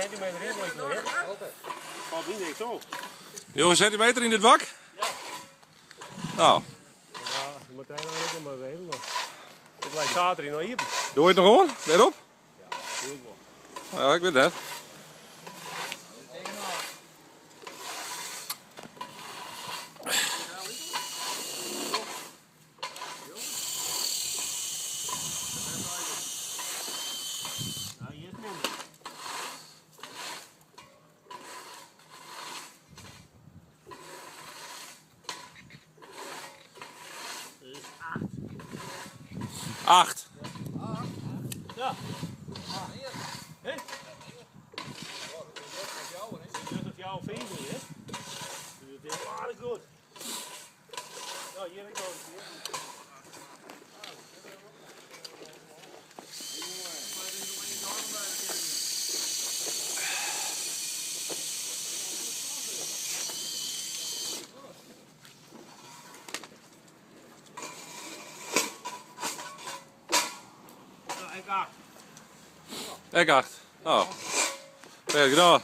centimeter in moet je hè? Valt niet niks op. Joh, een centimeter in dit wak? Ja. Nou, Ja, je moet eigenlijk niet maar weten. Het lijkt zaterdag nog hier. doe je het nog gewoon? Verderop? Ja, doe ik wel. Ja, ik weet het. Ja, hier is minder. Dat is 8. 8. Ja. Hé? Dit is jouw vinger, hè? Dit is aardig goed. Ja, hier heb ik nog een keer. Ja, ik 8. Ik 8. Nou, ver gedaan.